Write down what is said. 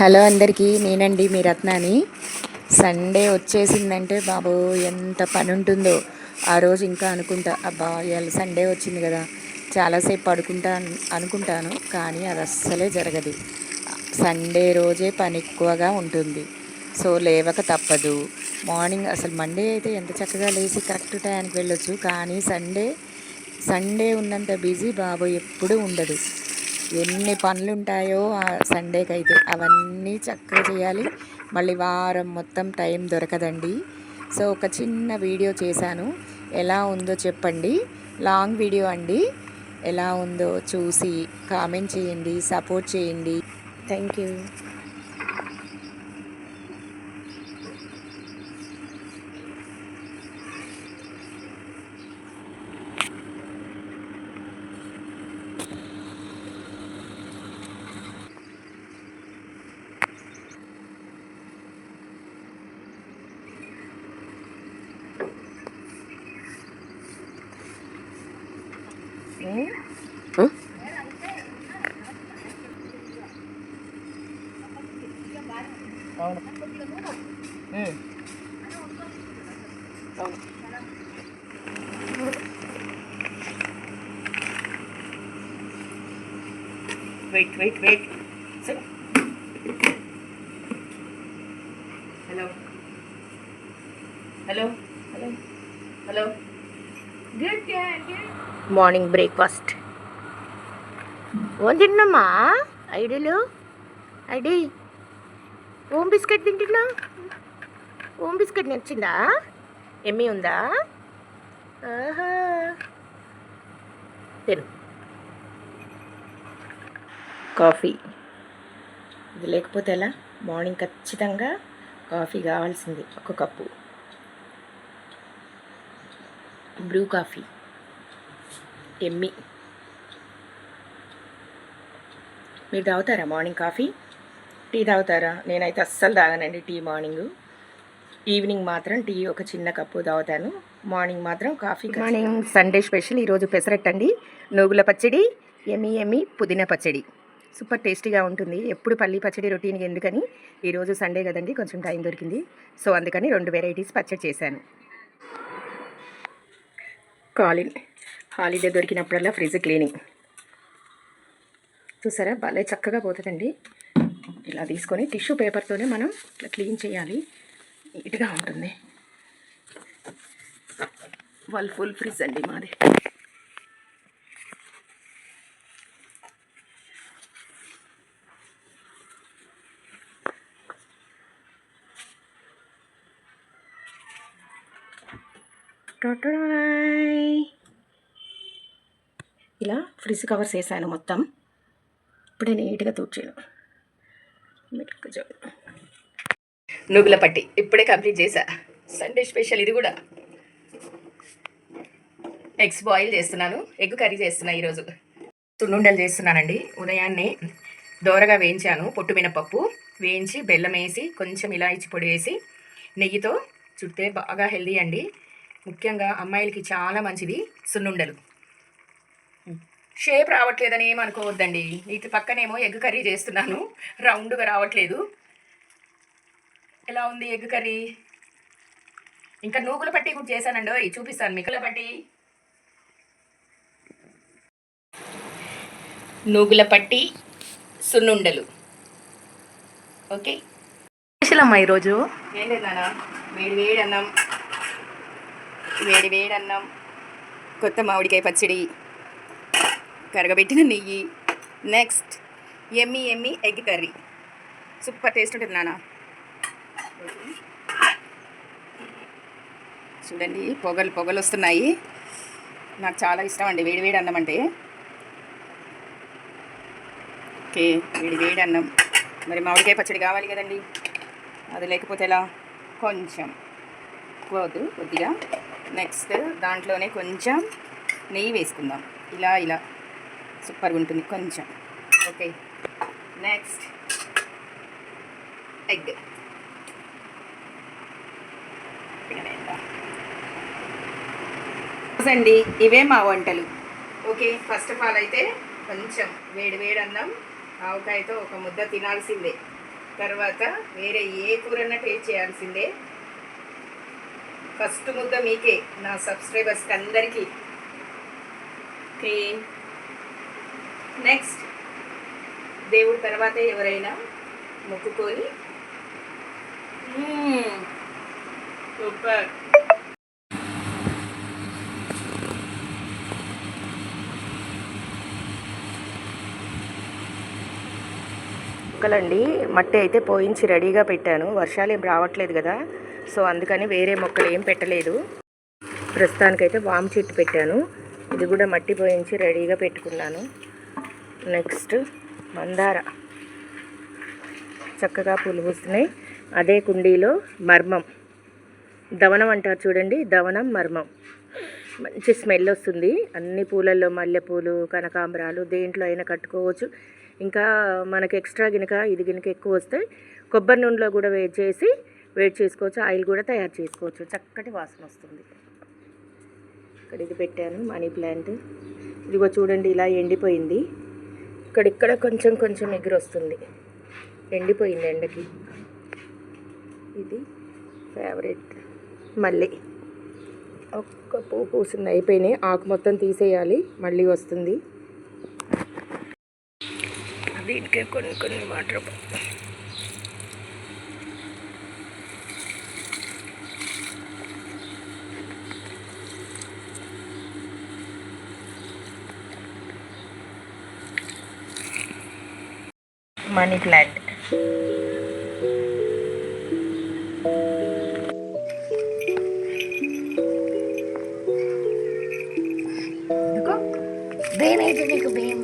Hello అందరికీ, నేనండి మీ రత్నాని. Sunday వచ్చేసిందంటే బాబు ఎంత పని ఉంటుందో. ఆ రోజు ఇంకా అనుకుంటా, అబ్బా ఇవాళ సండే వచ్చింది కదా, చాలాసేపు పడుకుంటా అనుకుంటాను, కానీ అది అస్సలే జరగదు. సండే రోజే పని ఎక్కువగా ఉంటుంది. సో లేవక తప్పదు. మార్నింగ్ అసలు మండే అయితే ఎంత చక్కగా లేచి కరెక్ట్ టైంకి వెళ్ళొచ్చు, కానీ సండే ఉన్నంత బిజీ బాబు ఎప్పుడూ ఉండదు. ఎన్ని పనులు ఉంటాయో ఆ సండేకి అయితే అవన్నీ చక్కగా చేయాలి. మళ్ళీ వారం మొత్తం టైం దొరకదండి. సో ఒక చిన్న వీడియో చేశాను, ఎలా ఉందో చెప్పండి. లాంగ్ వీడియో అండి. ఎలా ఉందో చూసి కామెంట్ చేయండి, సపోర్ట్ చేయండి. Thank you. అవును. అవును. వెయిట్. సరే. Hello hello hello hello. Morning breakfast ఓన్ తిన్నమ్మా. ఐడీలు ఐడి ఓం బిస్కెట్ తింటున్నా. ఓం బిస్కెట్ నచ్చిందా? ఎమ్మి ఉందా? ఆహా, తిను. కాఫీ ఇది లేకపోతే ఎలా? మార్నింగ్ ఖచ్చితంగా కాఫీ కావాల్సింది. ఒక కప్పు బ్రూ కాఫీ, ఎమ్మి. మీరు తాగుతారా మార్నింగ్ కాఫీ? టీ తాగుతారా? నేనైతే అస్సలు తాగానండి టీ మార్నింగ్. ఈవినింగ్ మాత్రం టీ ఒక చిన్న కప్పు తాగుతాను. మార్నింగ్ మాత్రం కాఫీ. మార్నింగ్ సండే స్పెషల్ ఈరోజు పెసరట్టండి, నూగుల పచ్చడి, ఎమ్మి పుదీనా పచ్చడి. సూపర్ టేస్టీగా ఉంటుంది. ఎప్పుడు పల్లి పచ్చడి రొటీన్గా ఎందుకని, ఈరోజు సండే కదండి, కొంచెం టైం దొరికింది. సో అందుకని 2 వెరైటీస్ పచ్చడి చేశాను. హాలిడే దొరికినప్పుడల్లా ఫ్రిడ్జ్ క్లీనింగ్ చూసారా, భలే చక్కగా పోతుందండి. ఇలా తీసుకొని టిష్యూ పేపర్తోనే మనం ఇట్లా క్లీన్ చేయాలి, నీట్గా ఉంటుంది. వాళ్ళు ఫుల్ ఫ్రిడ్జ్ అండి మాది. ఇలా ఫ్రిడ్జ్ కవర్స్ వేసాను మొత్తం. ఇప్పుడే నీట్గా తూర్చాను. నువ్వుల పట్టి ఇప్పుడే కంప్లీట్ చేశా. సండే స్పెషల్ ఇది కూడా. ఎగ్స్ బాయిల్ చేస్తున్నాను, ఎగ్ కర్రీ చేస్తున్నా ఈరోజు. సున్నుండలు చేస్తున్నానండి. ఉదయాన్నే దోరగా వేయించాను, పొట్టు మినపప్పు వేయించి బెల్లం వేసి కొంచెం ఇలాచి పొడి వేసి నెయ్యితో చుట్టే బాగా హెల్దీ అండి. ముఖ్యంగా అమ్మాయిలకి చాలా మంచిది సున్నుండలు. షేప్ రావట్లేదని ఏమనుకోవద్దండి. ఇటు పక్కనేమో ఎగ్ కర్రీ చేస్తున్నాను, రౌండ్గా రావట్లేదు. ఎలా ఉంది ఎగ్ కర్రీ? ఇంకా నూగుల పట్టి కూడా చేశానండి, చూపిస్తాను మీకు. నూగుల పట్టి సున్నుండలు. ఓకే, స్పెషల్ అమ్మా ఈరోజు. ఏం లేదన్నా, వేడి అన్నం, కొత్త మామిడికాయ పచ్చడి, కరగబెట్టిన నెయ్యి, నెక్స్ట్ ఎమ్మి ఎగ్ కర్రీ. సూపర్ టేస్ట్ ఉంటుంది నాన్న. చూడండి, పొగలు వస్తున్నాయి. నాకు చాలా ఇష్టం అండి వేడి అన్నం అంటే. ఓకే, వేడి అన్నం. మరి మామిడికాయ పచ్చడి కావాలి కదండి, అది లేకపోతే ఎలా? కొంచెం కొద్దిగా. నెక్స్ట్ దాంట్లోనే కొంచెం నెయ్యి వేసుకుందాం. ఇలా సూపర్గా ఉంటుంది కొంచెం. Okay, next egg. అండి, ఇవే మా వంటలు. ఓకే, ఫస్ట్ ఆఫ్ ఆల్ అయితే కొంచెం వేడి అన్నం ఆవకాయతో ఒక ముద్ద తినాల్సిందే. తర్వాత వేరే ఏ కూరన్నా టేస్ట్ చేయాల్సిందే. ఫస్ట్ ముద్ద మీకే, నా సబ్స్క్రైబర్స్కి అందరికీ. ఓకే, నెక్స్ట్ దేవుడి తర్వాత ఎవరైనా మొక్కుకొని సూపర్. మొక్కలండి మట్టి అయితే పోయించి రెడీగా పెట్టాను. వర్షాలు ఏం రావట్లేదు కదా, సో అందుకని వేరే మొక్కలు ఏం పెట్టలేదు. ప్రస్తుతానికైతే వామ చెట్టు పెట్టాను. ఇది కూడా మట్టి పోయించి రెడీగా పెట్టుకున్నాను. నెక్స్ట్ మందార చక్కగా పూలు పూస్తున్నాయి. అదే కుండీలో మర్మం, దవనం అంటారు చూడండి, దవనం మర్మం. మంచి స్మెల్ వస్తుంది. అన్ని పూలల్లో మల్లెపూలు, కనకాంబరాలు దేంట్లో అయినా కట్టుకోవచ్చు. ఇంకా మనకి ఎక్స్ట్రా గినక ఇది గినక ఎక్కువ వస్తే కొబ్బరి నూనెలో కూడా వేడి చేసుకోవచ్చు. ఆయిల్ కూడా తయారు చేసుకోవచ్చు. చక్కటి వాసన వస్తుంది. ఇక్కడ ఇది పెట్టాను మనీ ప్లాంట్. ఇదిగో చూడండి, ఇలా ఎండిపోయింది. ఇక్కడ కొంచెం ఎగురు వస్తుంది. ఎండిపోయింది ఎండకి. ఇది ఫేవరెట్ మళ్ళీ ఒక్క పువ్వు పూసింది, అయిపోయినాయి. ఆకు మొత్తం తీసేయాలి, మళ్ళీ వస్తుంది. దీనికే కొన్ని వాటర్. మనీ ప్లాంట్ భయం అయితే నీకు భయం